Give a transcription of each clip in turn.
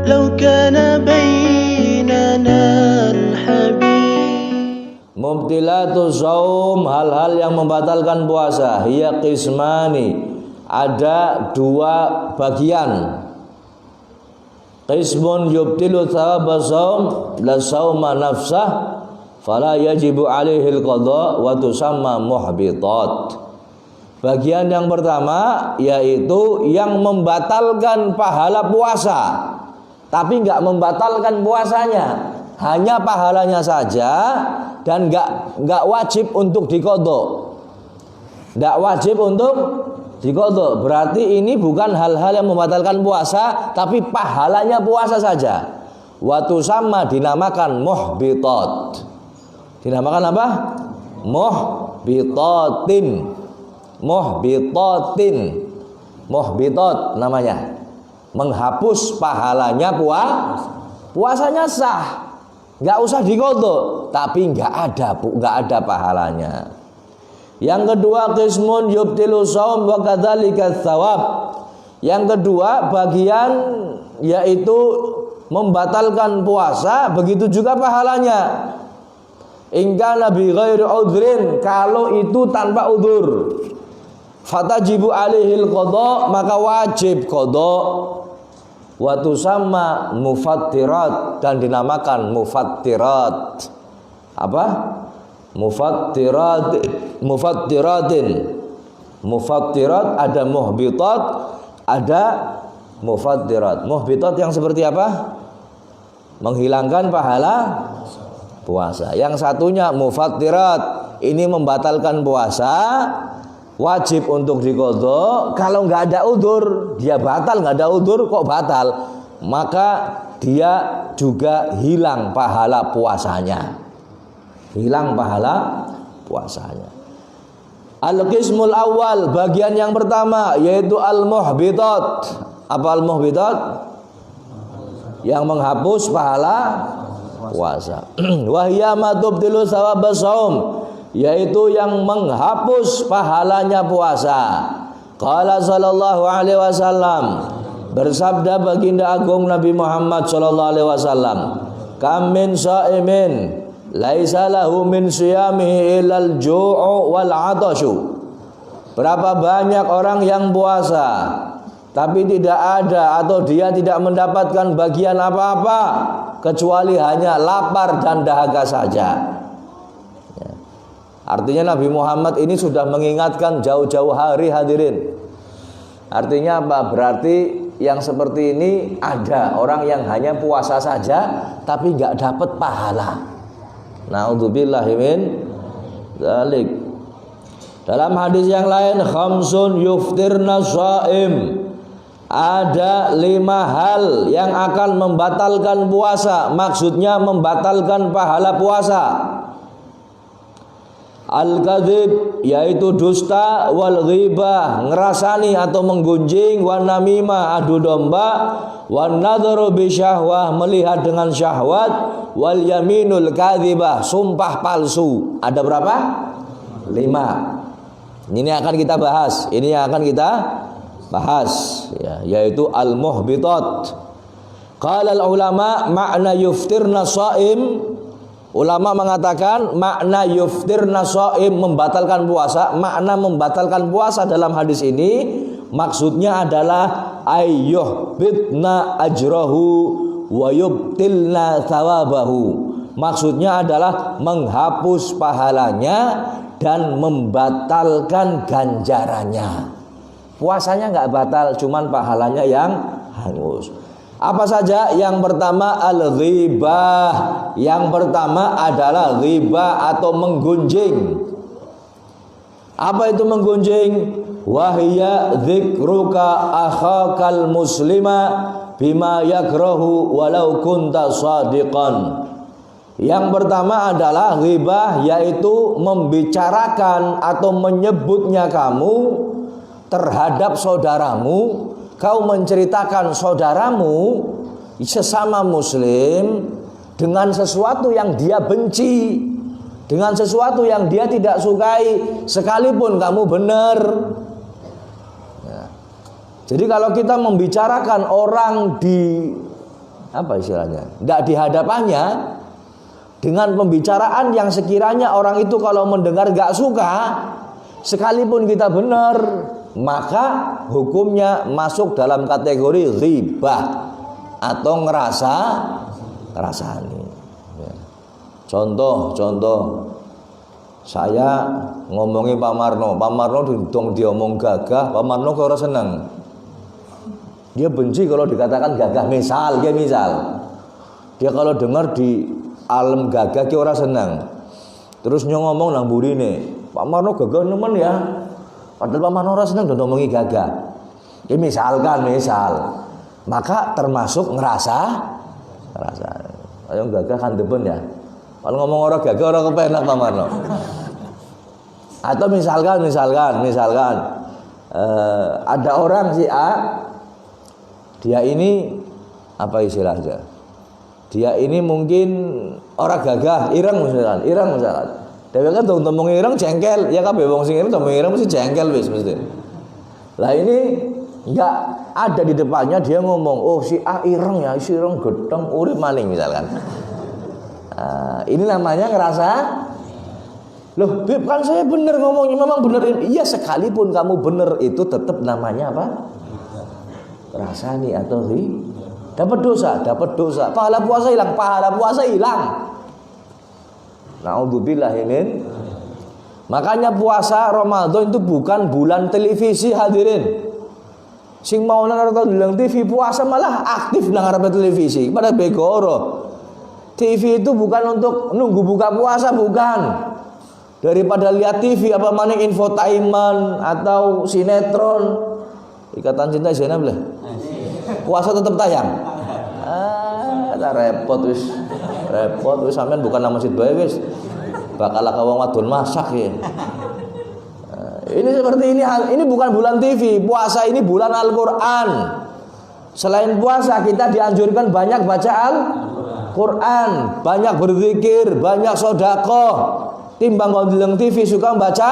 لو كان بيننا الحبيب. Mubtilatu shaum, hal-hal yang membatalkan puasa. Hiya qismani, ada dua bagian. Qismun yubtilu thawaba shaum la shauma nafsah fala yajibu alaihil qadha wa tusamma muhbitat. Bagian yang pertama yaitu yang membatalkan pahala puasa, tapi enggak membatalkan puasanya, hanya pahalanya saja dan enggak wajib untuk diqadha. Enggak wajib untuk diqadha. Berarti ini bukan hal-hal yang membatalkan puasa, tapi pahalanya puasa saja. Wa tusamma dinamakan muhbitat. Dinamakan apa? Muhbitatin. Muhbitatin, muhbitat namanya, menghapus pahalanya puasanya sah, nggak usah diqadha, tapi nggak ada pahalanya. Yang kedua, qismun yubtilu shaum wa kadzalika tsawab. Yang kedua bagian yaitu membatalkan puasa, begitu juga pahalanya. Ingka nabi ghairi udhrin, kalau itu tanpa udzur. Fatajibu alaihil qadha, maka wajib qadha. Wa tusamma mufattirat, dan dinamakan mufattirat. Apa? Mufattiratin. Mufattirat ada muhbitat, ada mufattirat. Muhbitat yang seperti apa? Menghilangkan pahala puasa. Yang satunya mufattirat, ini membatalkan puasa, wajib untuk diqadha. Kalau nggak ada udzur, dia batal. Nggak ada udzur kok batal, maka dia juga hilang pahala puasanya. Hilang pahala puasanya. Al-qismul awal, bagian yang pertama yaitu al-muhbitat. Apa al-muhbitat? Yang menghapus pahala puasa. Wahya ma tubtilu thawaba shaum, yaitu yang menghapus pahalanya puasa. Qala sallallahu alaihi wasallam, bersabda baginda agung Nabi Muhammad sallallahu alaihi wasallam, kam min shaimin laisa lahu min siyamihi illal ju'u wal 'atashu. Berapa banyak orang yang puasa tapi tidak ada atau dia tidak mendapatkan bagian apa-apa kecuali hanya lapar dan dahaga saja. Ya. Artinya Nabi Muhammad ini sudah mengingatkan jauh-jauh hari, hadirin. Artinya apa? Berarti yang seperti ini ada orang yang hanya puasa saja tapi nggak dapat pahala. Na'udzubillahi min dzalik. Dalam hadis yang lain, khamsun yuftirna shaim, ada 5 hal yang akan membatalkan puasa, maksudnya membatalkan pahala puasa. Al-kadzib, yaitu dusta, wal ghibah, ngerasani atau menggunjing, wan namimah, adu domba, wan nadharu bi syahwah, melihat dengan syahwat, wal yaminul kadzibah, sumpah palsu. Ada berapa? 5. Ini akan kita bahas. Ini yang akan kita bahas, ya, yaitu al-muhbitat. Qala al-ulama makna yuftirna shaim. Ulama mengatakan makna yuftirna shaim, membatalkan puasa. Makna membatalkan puasa dalam hadis ini maksudnya adalah ayyuhbitna ajrahu wa yubtilna thawabahu. Maksudnya adalah menghapus pahalanya dan membatalkan ganjarannya. Puasanya nggak batal, cuman pahalanya yang hangus. Apa saja? Yang pertama al-ghibah. Yang pertama adalah ghibah atau menggunjing. Apa itu menggunjing? Wahya dzikruka akhakal muslima bima yakrahu walau kunta shadiqan. Yang pertama adalah ghibah, yaitu membicarakan atau menyebutnya kamu terhadap saudaramu. Kau menceritakan saudaramu sesama muslim dengan sesuatu yang dia benci, dengan sesuatu yang dia tidak sukai, sekalipun kamu benar. Ya. Jadi kalau kita membicarakan orang di apa istilahnya? Tidak di hadapannya dengan pembicaraan yang sekiranya orang itu kalau mendengar gak suka, sekalipun kita benar, maka hukumnya masuk dalam kategori ghibah atau ngerasani. Ya. Contoh, saya ngomongi Pak Marno dong diomong gagah, Pak Marno kok ora seneng. Dia benci kalau dikatakan gagah, misal. Dia kalau dengar di alam gagah ki ora seneng. Terus ngomong nang burine, Pak Marno gagah nemen ya. Padahal Pak Marno ora seneng ngomongi gagah. Ya misal. Maka termasuk ngerasa. Ayo gagah kan depen ya. Kalau ngomong orang gagah orang kepenak Pak Marno. Atau misalkan ada orang si A, dia ini apa istilahnya? Dia ini mungkin orang gagah, ireng misalkan. Dewe kan ngomong ireng jengkel, ya kabeh wong sing ngomong ireng mesti jengkel wis mesti. Lah ini enggak ada di depannya dia ngomong, "Oh si A ireng ya, si ireng gedeng urip maning" misalkan. Ini namanya ngerasa, loh Beb kan saya benar ngomongnya, memang benar. Iya sekalipun kamu benar itu tetap namanya apa? Rasani atau dapat dosa. Pahala puasa hilang. Naudzubillah min. Makanya puasa Ramadan itu bukan bulan televisi hadirin. Sing mau nonton TV puasa malah aktif nang ngarepe televisi. Pada begoro. TV itu bukan untuk nunggu buka puasa, bukan. Daripada lihat TV apa mana infotainment atau sinetron, Ikatan Cinta Zainab lah. Puasa tetap tayang. Repot wis sampean bukan nang masjid bae wis. Bakal ka wong wadon masak ya. Ini seperti ini bukan bulan TV. Puasa ini bulan Al-Qur'an. Selain puasa kita dianjurkan banyak baca Al-Qur'an, banyak berzikir, banyak sedekah. Timbang ndeleng TV suka baca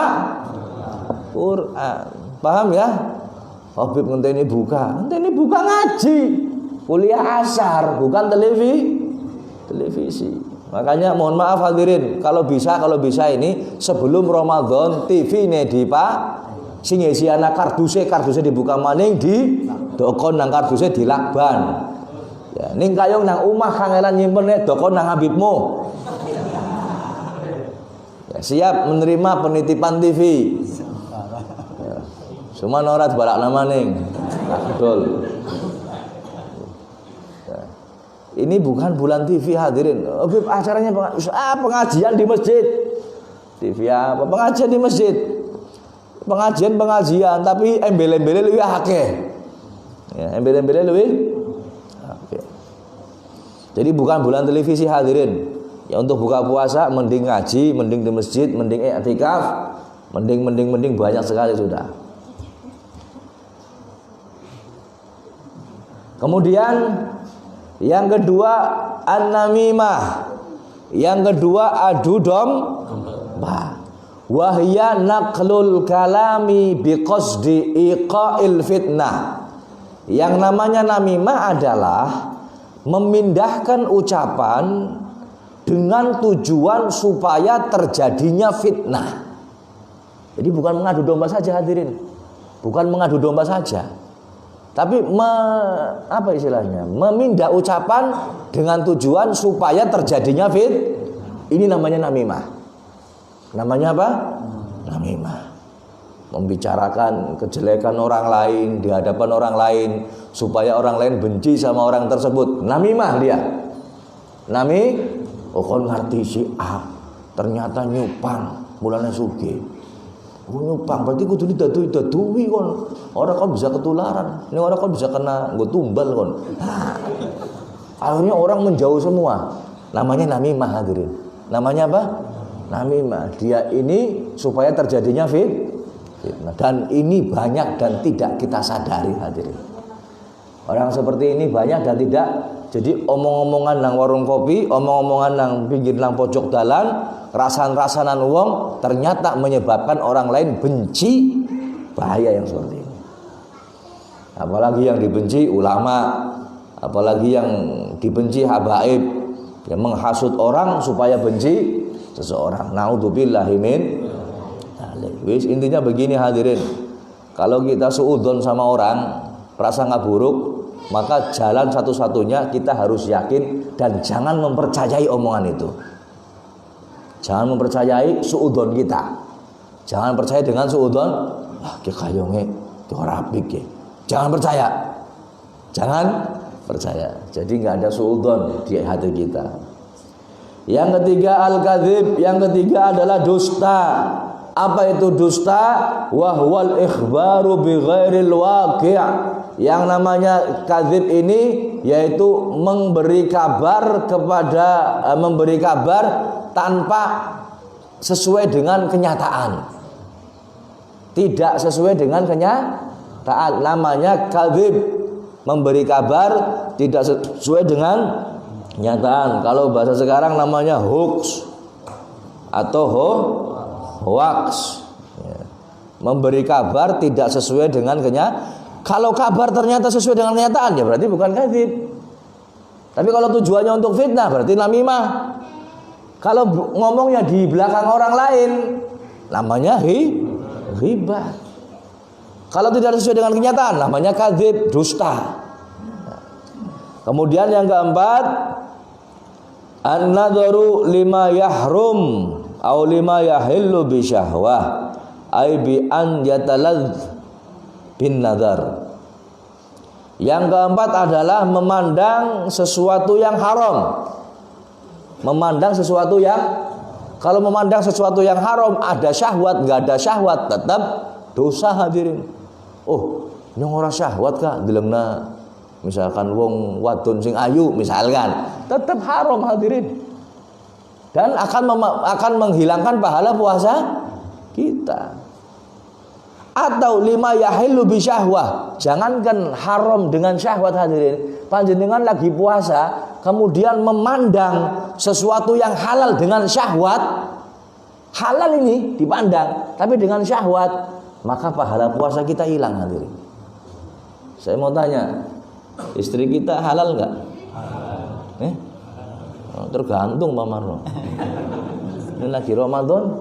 Quran. Paham ya? Habib ngenteni buka ngaji. Kuliah asar, bukan televisi. Makanya mohon maaf hadirin, kalau bisa ini sebelum Ramadan TV ne sing ngisi anak karduse dibuka maning di dokon nang karduse dilakban. Ya, ning kayong nang omah kangelan nyimpen dokon nang Habibmu. Ya, siap menerima penitipan TV. Ya, cuma norat balak nama ning. Betul. Ini bukan bulan TV hadirin. Acaranya pengajian di masjid. TV apa? Pengajian di masjid. Pengajian, tapi embel-embele luwih akeh. Ya, embel-embele luwih akeh. Jadi bukan bulan televisi hadirin. Ya untuk buka puasa mending ngaji, mending di masjid, mending i'tikaf, mending banyak sekali sudah. Kemudian yang kedua an-namimah. Yang kedua adu domba. Wahya naqlul kalami biqasdi iqa'il fitnah. Yang namanya namimah adalah memindahkan ucapan dengan tujuan supaya terjadinya fitnah. Jadi bukan mengadu domba saja hadirin. Bukan mengadu domba saja. Tapi apa istilahnya? Memindah ucapan dengan tujuan supaya terjadinya ini namanya namimah. Namanya apa? Namimah. Membicarakan kejelekan orang lain di hadapan orang lain supaya orang lain benci sama orang tersebut. Namimah dia. Kon ngerti si A ternyata nyupang mulane sugih. Nyupang berarti kudu didadui kon. Orang kon bisa ketularan. Ini orang kon bisa kena nggo tumbal kon. Akhirnya orang menjauh semua. Namanya namimah hadirin. Namanya apa? Namimah. Dia ini supaya terjadinya fitnah. Dan ini banyak dan tidak kita sadari hadirin. Orang seperti ini banyak dan tidak. Jadi omong-omongan nang warung kopi, omong-omongan nang pinggir nang pojok dalan, rasan-rasanan wong ternyata menyebabkan orang lain benci. Bahaya yang seperti ini. Apalagi yang dibenci ulama, apalagi yang dibenci habaib, yang menghasut orang supaya benci seseorang. Naudzubillahi min dzalik. Wis intinya begini hadirin. Kalau kita suudzon sama orang, prasangka buruk, maka jalan satu-satunya kita harus yakin dan jangan mempercayai omongan itu. Jangan mempercayai suudzon kita. Jangan percaya dengan suudzon, ki kayonge ki ora apik ki. Jangan percaya. Jangan percaya. Jadi enggak ada suudzon di hati kita. Yang ketiga al-kadzib, yang ketiga adalah dusta. Apa itu dusta? Wahwal ikhbaru bi ghairil waqi'. Yang namanya kadzib ini yaitu memberi kabar tanpa sesuai dengan kenyataan. Tidak sesuai dengan kenyataan. Namanya kadzib, memberi kabar tidak sesuai dengan kenyataan. Kalau bahasa sekarang namanya hoax atau hoax. Memberi kabar tidak sesuai dengan kenyataan. Kalau kabar ternyata sesuai dengan kenyataan, ya berarti bukan kadzib. Tapi kalau tujuannya untuk fitnah, berarti namimah. Kalau ngomongnya di belakang orang lain, namanya ghibah. Kalau tidak sesuai dengan kenyataan, namanya kadzib, dusta. Kemudian yang keempat, an-nadharu lima yahrum au lima yahillu bi syahwah, ay bi an yataladz bin nadar. Yang keempat adalah memandang sesuatu yang haram. Memandang sesuatu yang, kalau memandang sesuatu yang haram, ada syahwat, enggak ada syahwat, tetap dosa hadirin. Oh, nyong ora syahwat kah dilengna misalkan wong wadon sing ayu misalkan, tetap haram hadirin. Dan akan menghilangkan pahala puasa kita. Atau lima yahillu bi syahwah. Jangankan haram dengan syahwat hadirin, panjenengan lagi puasa kemudian memandang sesuatu yang halal dengan syahwat. Halal ini dipandang tapi dengan syahwat, maka pahala puasa kita hilang hadirin. Saya mau tanya, istri kita halal enggak? Tergantung Pak Marno. Ini lagi Ramadan,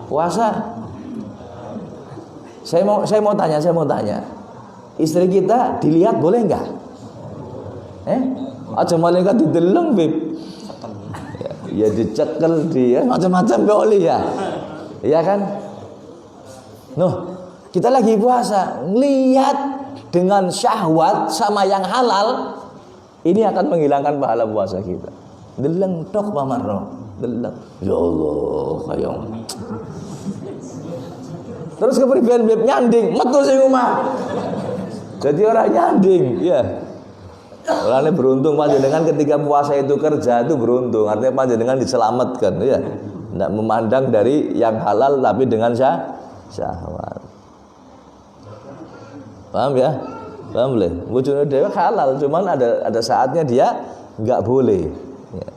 puasa. Saya mau tanya, istri kita dilihat boleh enggak? Aja malaikat dideleng, Beb. Ya dicekel dia, macam-macam boleh ya. Iya kan? Noh, kita lagi puasa, lihat dengan syahwat sama yang halal, ini akan menghilangkan pahala puasa kita. Deleng tok Pak Marno, deleng. Ya Allah, kayong. Terus kepriben beb nyanding, metu sing omah. Jadi orang nyanding, ya. Orangnya beruntung panjenengan ketika puasa itu kerja itu beruntung, artinya panjenengan diselamatkan, ya. Tidak memandang dari yang halal tapi dengan syahwat. Paham ya? Paham boleh? Bojone dhewe halal, cuman ada saatnya dia enggak boleh. Ya.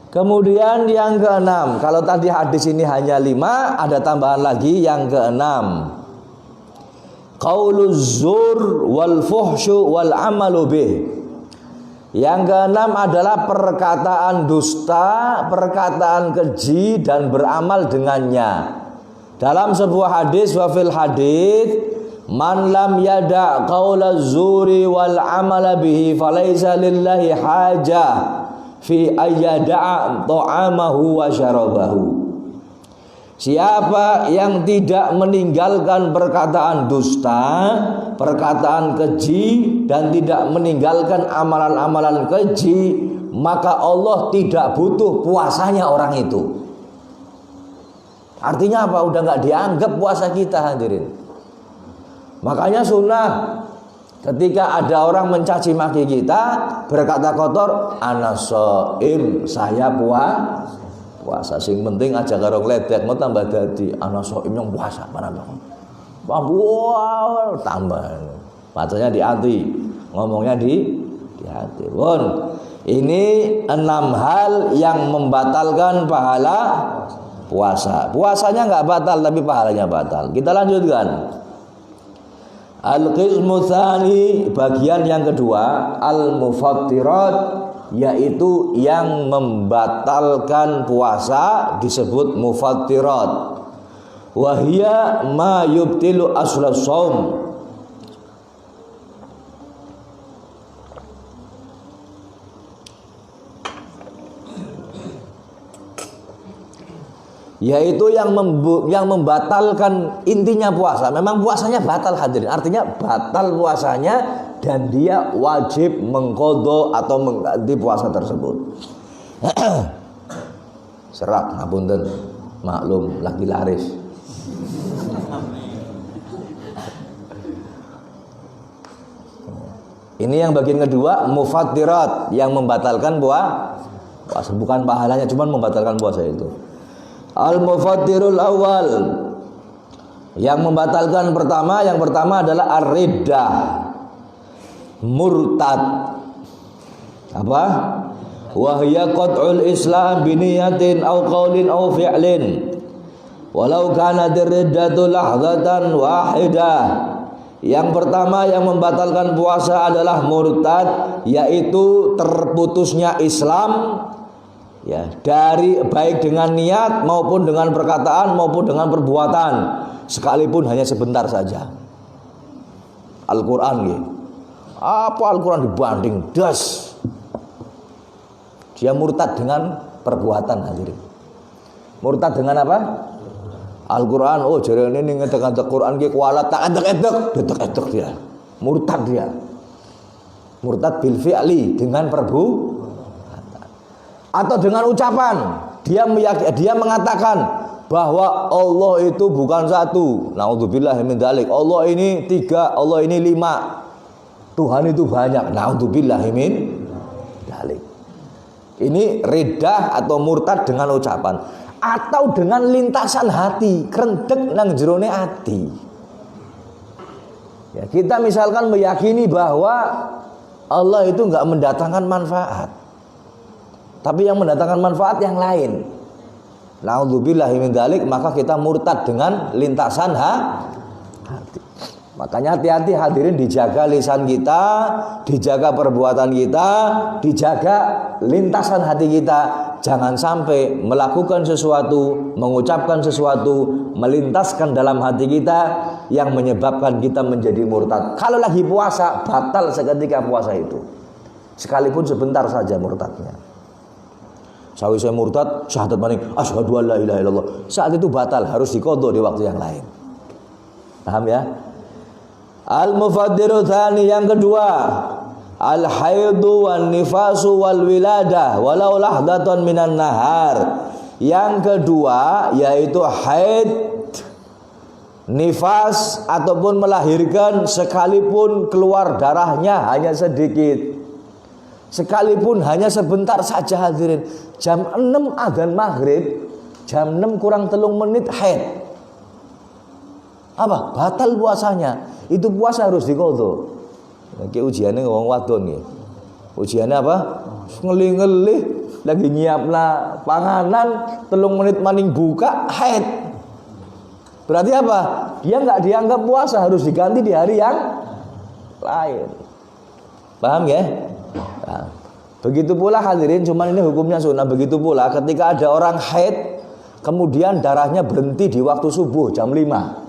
Kemudian yang keenam, kalau tadi hadis ini hanya 5, ada tambahan lagi yang keenam. Qauluz zur wal fuhsyu wal amalu bih. Yang keenam adalah perkataan dusta, perkataan keji dan beramal dengannya. Dalam sebuah hadis, wa fil hadis, man lam yada qaulaz zuri wal amala bihi falaisa lillahi hajah fi ayyada'a ta'amahu wa syarabahu. Siapa yang tidak meninggalkan perkataan dusta, perkataan keji, dan tidak meninggalkan amalan-amalan keji, maka Allah tidak butuh puasanya orang itu. Artinya apa? Udah gak dianggap puasa kita hadirin. Makanya sunnah ketika ada orang mencaci maki kita, berkata kotor, ana shaim, saya puasa. Sing penting aja karo ngledek, mau tambah dadi ana shaim yang puasa, mana dong. Wow, tambah. Bacanya di hati, ngomongnya di hati. Bon, ini 6 hal yang membatalkan pahala puasa. Puasanya nggak batal tapi pahalanya batal. Kita lanjutkan. Al-qismu tsani, bagian yang kedua, al-mufattirat, yaitu yang membatalkan puasa disebut mufattirat. Wahia ma yubtilu aslas shaum, yaitu yang membatalkan intinya puasa. Memang puasanya batal hadirin, artinya batal puasanya dan dia wajib mengqadha atau mengganti puasa tersebut. Serak ngapunten, maklum lagi laris. Ini yang bagian kedua, mufattirat, yang membatalkan puasa, bukan pahalanya, cuman membatalkan puasa itu. Al-mufattirul awal, yang membatalkan yang pertama adalah ar-riddah, murtad. Apa? Wahya qat'ul islam biniyatin aw qaulin aw fi'lin walau kana dir-riddatu lahzatan wahidah. Yang pertama yang membatalkan puasa adalah murtad, yaitu terputusnya Islam, ya, dari baik dengan niat maupun dengan perkataan maupun dengan perbuatan, sekalipun hanya sebentar saja. Al-Quran gitu. Apa Al-Quran dibanding das, dia murtad dengan perbuatan hadirin. Murtad dengan apa? Al-Quran, oh jarene ini ngedek-ngedek Quran ki kualat tak edek dia. Murtad dia. Murtad bil fi'li, dengan atau dengan ucapan. Dia mengatakan bahwa Allah itu bukan satu. Naudzubillah min dzalik. Allah ini 3, Allah ini 5. Tuhan itu banyak. Naudzubillah min dzalik. Ini riddah atau murtad dengan ucapan atau dengan lintasan hati, krendek nang jerone hati. Ya, kita misalkan meyakini bahwa Allah itu enggak mendatangkan manfaat, tapi yang mendatangkan manfaat yang lain. Naudzubillahi min dzalik, maka kita murtad dengan lintasan hati. Makanya hati-hati hadirin, dijaga lisan kita, dijaga perbuatan kita, dijaga lintasan hati kita. Jangan sampai melakukan sesuatu, mengucapkan sesuatu, melintaskan dalam hati kita yang menyebabkan kita menjadi murtad. Kalau lagi puasa, batal seketika puasa itu, sekalipun sebentar saja murtadnya. Saya murtad, syahadat maning, asyhadu an la ilaha illallah. Saat itu batal, harus diqadha di waktu yang lain. Paham ya? Al-mufattiru tsani, yang kedua, al-haidu wan nifasu wal wiladah walau lahdatan minan nahar. Yang kedua yaitu haid, nifas ataupun melahirkan, sekalipun keluar darahnya hanya sedikit, sekalipun hanya sebentar saja hadirin. Jam 6 adzan maghrib, jam 6 kurang 3 menit haid. Apa? Batal puasanya. Itu puasa harus diqadha. Iki ujiane wong wadon nggih. Ujiane apa? Ngelih-ngelih lagi nyiapna panganan, 3 menit maning buka haid. Berarti apa? Dia enggak dianggap puasa, harus diganti di hari yang lain. Paham ya? Nah, begitu pula hadirin, cuman ini hukumnya sunnah. Begitu pula ketika ada orang haid kemudian darahnya berhenti di waktu subuh jam 5,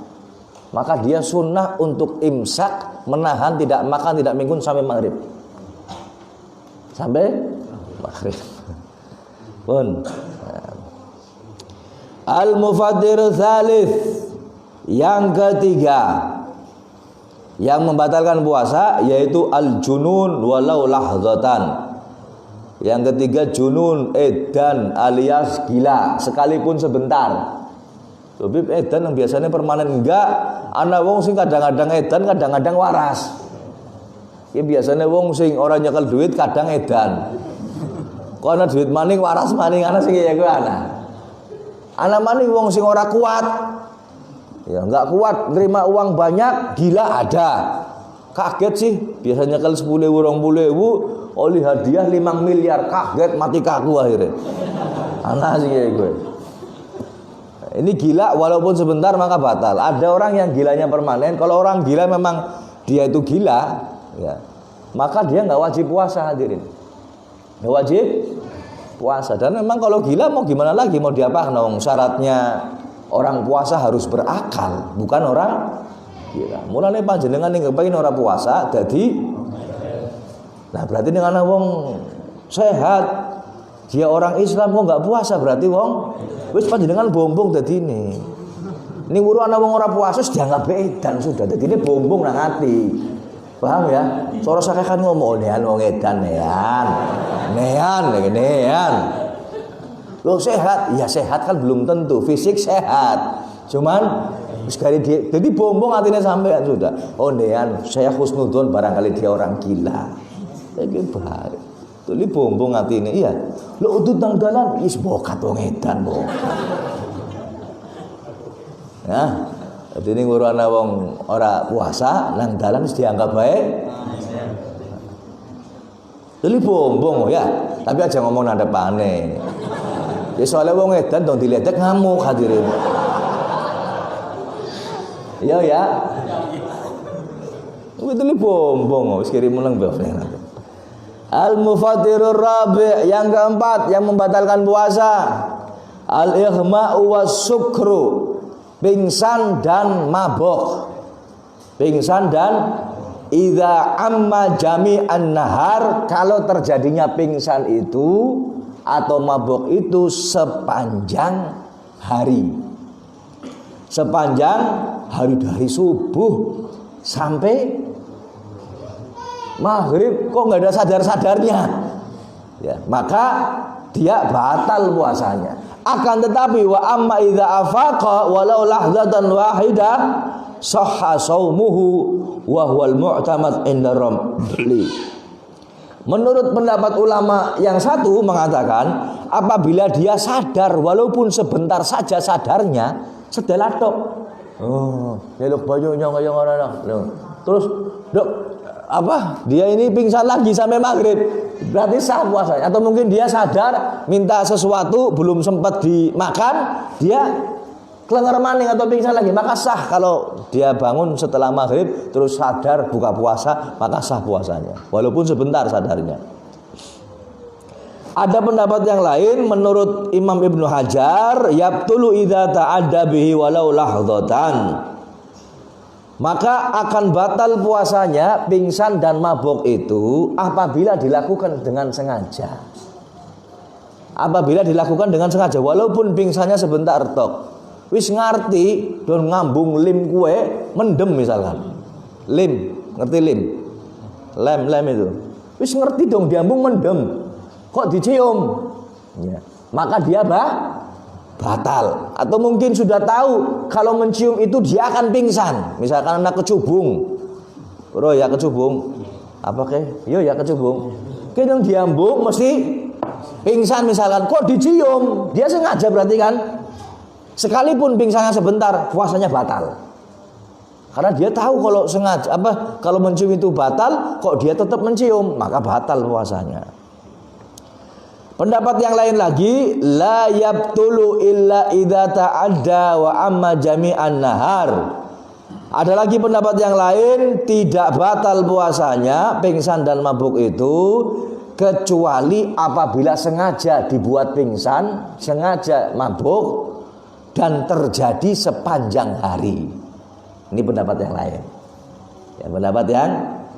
maka dia sunnah untuk imsak, menahan tidak makan tidak minum sampai maghrib. Sampai maghrib. Pun. Al-mufattir tsalits, yang ketiga yang membatalkan puasa yaitu al-junun walau lahdzatan. Yang ketiga junun, edan alias gila, sekalipun sebentar. Tapi edan yang biasanya permanen enggak. Ana wong sing kadang-kadang edan, kadang-kadang waras. Ya biasanya wong sing ora nyekel duit kadang edan. Kok ana duit maning waras maning ana sing ya kuwi ana. Ana maning wong sing ora kuat. Ya enggak kuat nerima uang banyak, gila ada. Kaget sih, biasanya nyekel 10.000 20.000 oleh hadiah 5 miliar, kaget mati kaku akhirnya. Ana sing ya kuwi. Ini gila walaupun sebentar maka batal. Ada orang yang gilanya permanen. Kalau orang gila memang dia itu gila, ya, maka dia nggak wajib puasa hadirin. Nggak wajib puasa. Dan memang kalau gila mau gimana lagi, mau diapa? Syaratnya orang puasa harus berakal, bukan orang gila. Mulane panjenengan ning kepengin orang puasa jadi, nah berarti dengan wong sehat, dia orang Islam kok nggak puasa, berarti wong wis panjenengan bombong dadi ini. Ini wuru ana wong ora puasa dianggap edan sudah. Dadi ini bombong nang ati. Paham ya? Sora sakeh kan ngomong nean wong edan nean. Loh sehat? Ya sehat kan belum tentu, fisik sehat. Cuman sekali dia jadi bombong atine sampean sudah. Oh nean, saya husnudzon barangkali dia orang gila. Iki bahaya. Tuli bombong atine. Iya. Lho udut nang dalan wis bokat wong edan, Bos. Ya, jadi ini ngurus anak wong ora puasa nang dalan wis dianggap baik. Jadi bombong ya, tapi aja ngomong nang depane. Ya soalnya wong edan dong diledek ngamuk hadirin. Iya ya. Itu bombong wis kirim nang bawah. Al-mufattirur rabi' yang keempat yang membatalkan puasa. Al-ighma'u was-sukru. Pingsan dan mabuk. Pingsan dan idza amma jami'an nahar, kalau terjadinya pingsan itu atau mabuk itu sepanjang hari. Sepanjang hari dari subuh sampai maghrib kok nggak ada sadar-sadarnya. Ya, maka dia batal puasanya. Akan tetapi wa amma idza afaqa walau lahzatan wahidah sahha shaumuhu wa huwal mu'tamad inda Ramli. Menurut pendapat ulama yang satu mengatakan apabila dia sadar walaupun sebentar saja sadarnya, sedelah tok. Oh, nyeluk bajunya kayak ngono. Terus, Dok, apa? Dia ini pingsan lagi sampai maghrib. Berarti sah puasanya. Atau mungkin dia sadar minta sesuatu belum sempat dimakan, dia kelenger maning atau pingsan lagi, maka sah. Kalau dia bangun setelah maghrib terus sadar buka puasa, maka sah puasanya walaupun sebentar sadarnya. Ada pendapat yang lain menurut Imam Ibnu Hajar, yabtulu idza ta'adda bihi walau lahdatan. Maka akan batal puasanya pingsan dan mabuk itu apabila dilakukan dengan sengaja. Apabila dilakukan dengan sengaja walaupun pingsannya sebentar tok. Wis ngerti don ngambung lim kue mendem misalkan. Lim, ngerti lim? Lem itu. Wis ngerti dong diambung mendem. Kok dicium? Ya. Maka dia batal. Atau mungkin sudah tahu kalau mencium itu dia akan pingsan. Misalkan anak kecubung. Bro ya kecubung. Apa ke? Yo ya kecubung. Kadang diambung mesti pingsan misalkan. Kok dicium? Dia sengaja berarti kan? Sekalipun pingsannya sebentar, puasanya batal. Karena dia tahu kalau sengaja kalau mencium itu batal, kok dia tetap mencium, maka batal puasanya. Pendapat yang lain lagi, la yabtulu illa idza ta'adda wa amma jami'an nahar. Ada lagi pendapat yang lain, tidak batal puasanya pingsan dan mabuk itu kecuali apabila sengaja dibuat pingsan, sengaja mabuk dan terjadi sepanjang hari. Ini pendapat yang lain. Ya, pendapat yang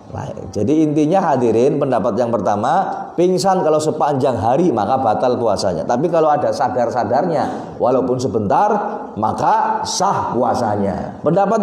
lain. Jadi intinya hadirin, pendapat yang pertama, pingsan kalau sepanjang hari maka batal puasanya. Tapi kalau ada sadar-sadarnya walaupun sebentar, maka sah puasanya. Pendapat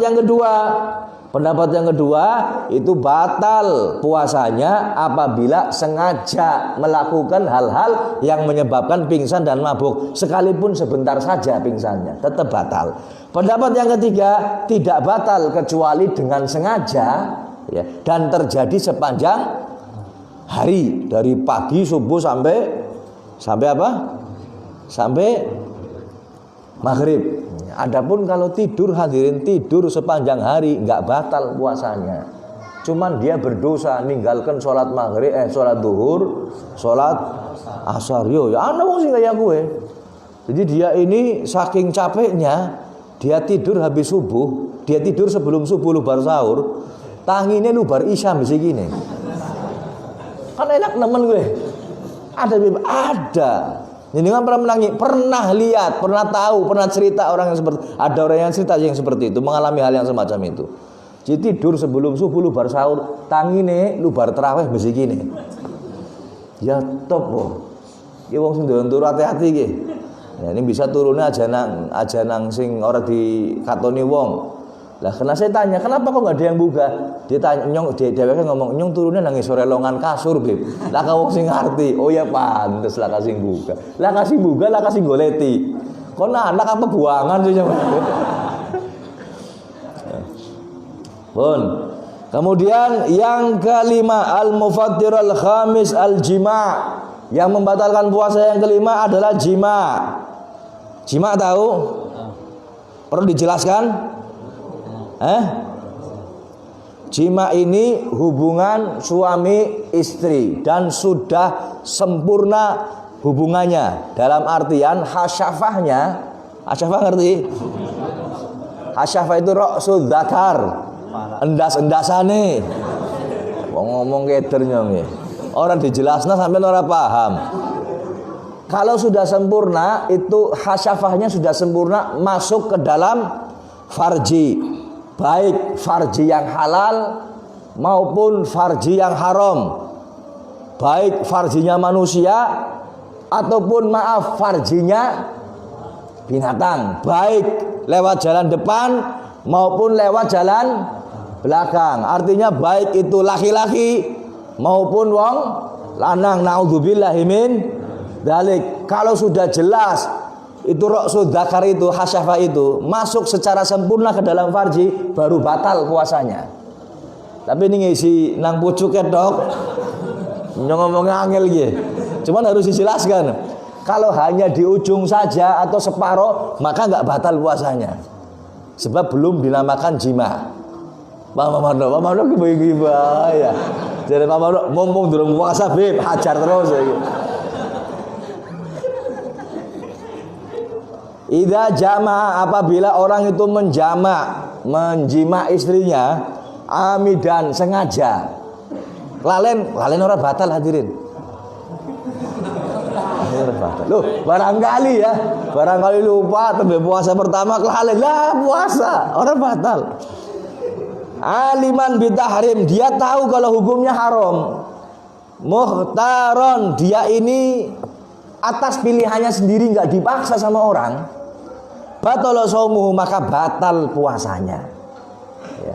yang kedua itu batal puasanya apabila sengaja melakukan hal-hal yang menyebabkan pingsan dan mabuk, sekalipun sebentar saja pingsannya, tetap batal. Pendapat yang ketiga, tidak batal kecuali dengan sengaja. Ya, dan terjadi sepanjang hari dari pagi subuh sampai apa? Sampai maghrib. Adapun kalau tidur hadirin, tidur sepanjang hari nggak batal puasanya. Cuman dia berdosa ninggalkan sholat maghrib, sholat duhur, sholat asar. Yo, ya ana wong sing kaya gue. Jadi dia ini saking capeknya, dia tidur habis subuh, dia tidur sebelum subuh baru sahur. tangine lubar isya mesti gini. Kan enak nemen gue. Ada Beb, ada. Ini kan pernah menangi, pernah lihat, pernah tahu, pernah cerita orang yang seperti, ada orang yang cerita yang seperti itu, mengalami hal yang semacam itu. Jadi tidur sebelum subuh lubar sahur, tangine lubar tarawih mesti gini. Ya top kok. Ki wong sing turu hati-hati iki. Ya ini bisa turunnya aja nang sing ora dikatoni wong. Lah karena saya tanya, kenapa kok enggak ada yang buka? Dia tanya, dheweke ngomong, "Nyong turunnya nang isor longan kasur, Beb." Lah kau sing ngerti. Oh ya pantes lah kasih buka. Lah kasih buka, lah kasih goleti. Kok anak apa buangan sih Pun. Kemudian yang kelima, al-mufattirul khamis al-jima'. Yang membatalkan puasa yang kelima adalah jima'. Jima' tahu? Perlu dijelaskan? Jima' ini hubungan suami istri dan sudah sempurna hubungannya. Dalam artian hasyafahnya, hasyafah ngerti? Hasyafah itu ra'sul dzakar. Endas-endasane. Wong ngomong kedernya nggih. Orang dijelasna sampai ora paham. Kalau sudah sempurna itu hasyafahnya sudah sempurna masuk ke dalam farji. Baik farji yang halal maupun farji yang haram. Baik farjinya manusia ataupun maaf farjinya binatang. Baik lewat jalan depan maupun lewat jalan belakang. Artinya baik itu laki-laki maupun wong lanang. Naudzubillahi min dzalik. Kalau sudah jelas itu ra'sul dzakar itu hasyafah itu masuk secara sempurna ke dalam farji, baru batal puasanya. Tapi ini ngisi nang pucuk dok ngomongnya angel gitu. Cuman harus dijelaskan. Kalau hanya di ujung saja atau separuh maka nggak batal puasanya. Sebab belum dinamakan jima. Pak Mamardo gibah ya. Jadi Pak Mamardo ngomong durung puasa Beb, hajar terus ya. Idza jama'a, apabila orang itu menjima istrinya amidan sengaja. Lalen ora batal hadirin. Loh, barangkali lupa tembe puasa pertama kelalen lah puasa, orang batal. Aliman bitahrim, dia tahu kalau hukumnya haram. Mukhtaron, dia ini atas pilihannya sendiri, nggak dipaksa sama orang. Batala shaumuhu, maka batal puasanya. Ya.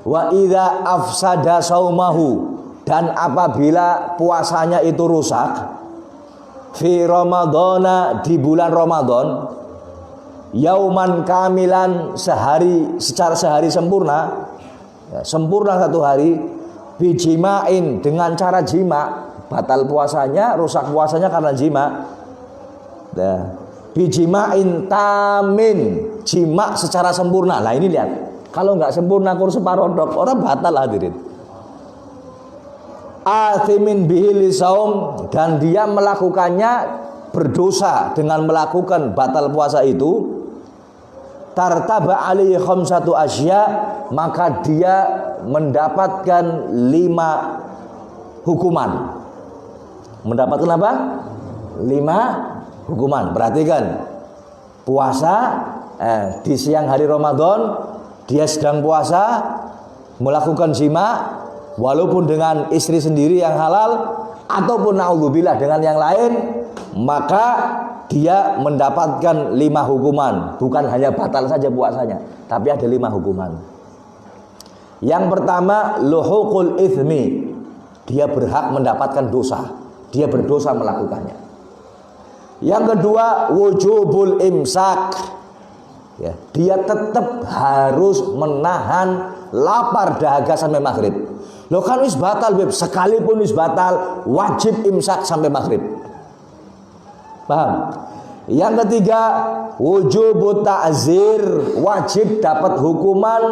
Wa idza afsada shaumahu, dan apabila puasanya itu rusak fi ramadhana, di bulan Ramadan, yauman kamilan, secara sehari sempurna, ya, sempurna satu hari, bijimain, dengan cara jima, batal puasanya, rusak puasanya karena jima. Ya. Bijimain tamin, jima secara sempurna. Nah ini lihat, kalau nggak sempurna kur separuh dok, orang batal hadirin. Athimin bihil saum, dan dia melakukannya berdosa dengan melakukan batal puasa itu. Tartaba alaihi khamsatu asya, maka dia mendapatkan 5 hukuman. Mendapatkan apa? 5 hukuman. Perhatikan, puasa di siang hari Ramadan, dia sedang puasa, melakukan jima, walaupun dengan istri sendiri yang halal ataupun naudzubillah dengan yang lain, maka dia mendapatkan 5 hukuman. Bukan hanya batal saja puasanya, tapi ada 5 hukuman. Yang pertama, luhuqul itsmi, dia berhak mendapatkan dosa, dia berdosa melakukannya. Yang kedua, wujubul imsak, ya, dia tetap harus menahan lapar dahaga sampai maghrib. Loh kan wis batal Beb, sekalipun wis batal wajib imsak sampai maghrib. Paham? Yang ketiga, wujubut ta'zir, wajib dapat hukuman,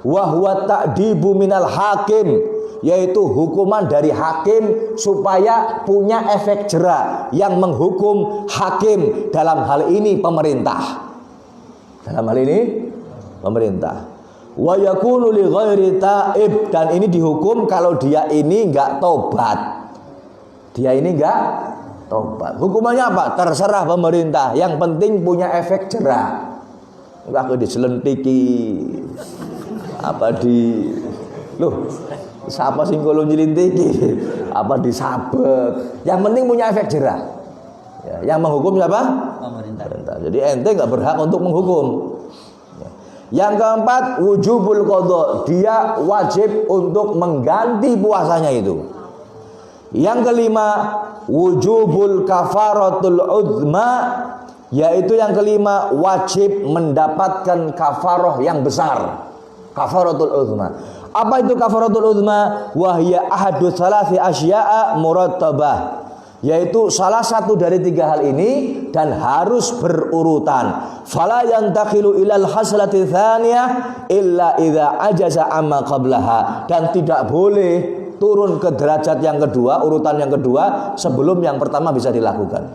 wa huwa ta'dibu minal hakim, yaitu hukuman dari hakim supaya punya efek jera yang menghukum hakim, dalam hal ini pemerintah. Dalam hal ini pemerintah. wa yakunu li ghairi taib, dan ini dihukum kalau dia ini enggak tobat. Dia ini enggak tobat. Hukumannya apa? Terserah pemerintah, yang penting punya efek jerah. Enggak diselentiki apa di loh, siapa sing kalau nyelintiki apa disabet, yang penting punya efek jerah. Ya, yang menghukum siapa? Pemerintah. Jadi ente enggak berhak untuk menghukum. Yang keempat, wujubul qadha, dia wajib untuk mengganti puasanya itu. Yang kelima, wujubul kafaratul uzma, yaitu yang kelima wajib mendapatkan kafaroh yang besar. Kafaratul uzma. Apa itu kafaratul uzma? Wahya ahadu salasi asya'a murattabah, yaitu salah satu dari 3 hal ini dan harus berurutan. Fala yantaqilu ilal haslati tsaniyah illa idza ajaza amma qablaha, dan tidak boleh turun ke derajat yang kedua, urutan yang kedua sebelum yang pertama bisa dilakukan.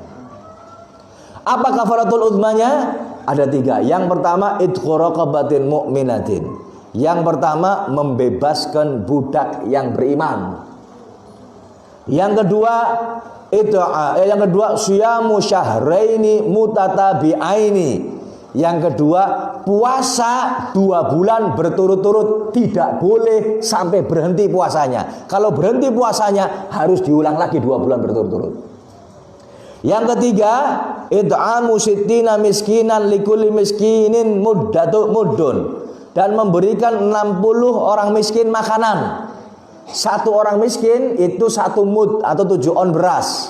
Apa kafaratul uzmanya? Ada 3. Yang pertama, idqu raqabatin mu'minatin. Yang pertama, membebaskan budak yang beriman. Yang kedua, siyamu syahraini mutatabi'aini. Yang kedua, puasa 2 bulan berturut-turut, tidak boleh sampai berhenti puasanya. Kalau berhenti puasanya harus diulang lagi 2 bulan berturut-turut. Yang ketiga, id'amu sittina miskinan likulli miskinin muddun, dan memberikan 60 orang miskin makanan. 1 orang miskin itu 1 mud atau 7 on beras.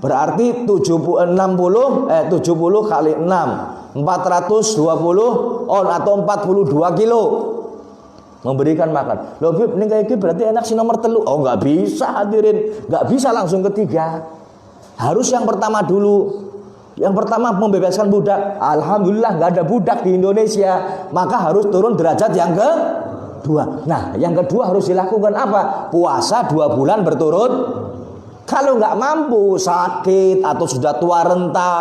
Berarti 70 kali 6 420 on atau 42 kilo memberikan makan. Loh Bib, ini kayak berarti enak sih nomor 3. Oh nggak bisa hadirin, nggak bisa langsung ketiga. Harus yang pertama dulu. Yang pertama membebaskan budak. Alhamdulillah nggak ada budak di Indonesia, maka harus turun derajat yang kedua. Nah, yang kedua harus dilakukan apa? Puasa 2 bulan berturut. Kalau nggak mampu, sakit atau sudah tua renta,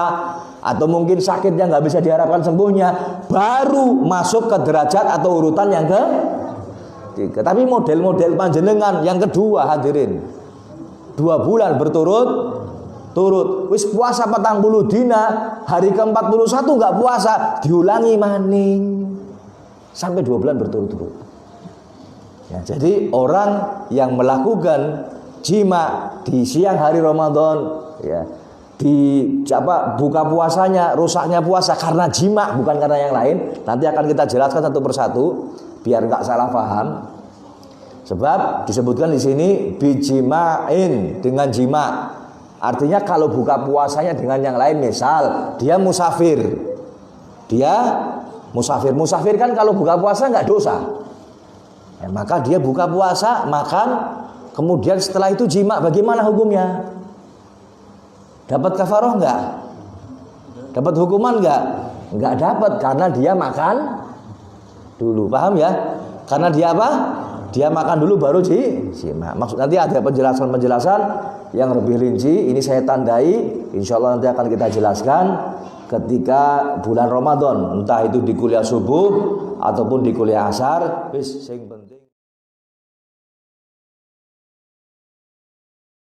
atau mungkin sakitnya nggak bisa diharapkan sembuhnya, baru masuk ke derajat atau urutan yang ke-3. Tapi model-model panjenengan yang kedua hadirin, 2 bulan berturut-turut, wis puasa 40 dina, hari ke-41 nggak puasa, diulangi maning sampai 2 bulan berturut-turut. Ya, jadi orang yang melakukan jima di siang hari Ramadan, ya, buka puasanya, rusaknya puasa karena jima, bukan karena yang lain. Nanti akan kita jelaskan satu persatu biar nggak salah paham. Sebab disebutkan di sini bijimain, dengan jima. Artinya kalau buka puasanya dengan yang lain, misal dia musafir. Musafir kan kalau buka puasa nggak dosa. Ya, maka dia buka puasa, makan, kemudian setelah itu jima, bagaimana hukumnya? Dapat kafaroh enggak? Dapat hukuman enggak? Enggak dapat, karena dia makan dulu. Paham ya? Karena dia apa? Dia makan dulu baru jima. Maksud nanti ada penjelasan-penjelasan yang lebih rinci. Ini saya tandai, insya Allah nanti akan kita jelaskan ketika bulan Ramadan, entah itu di kuliah subuh ataupun di kuliah asar. Sing penting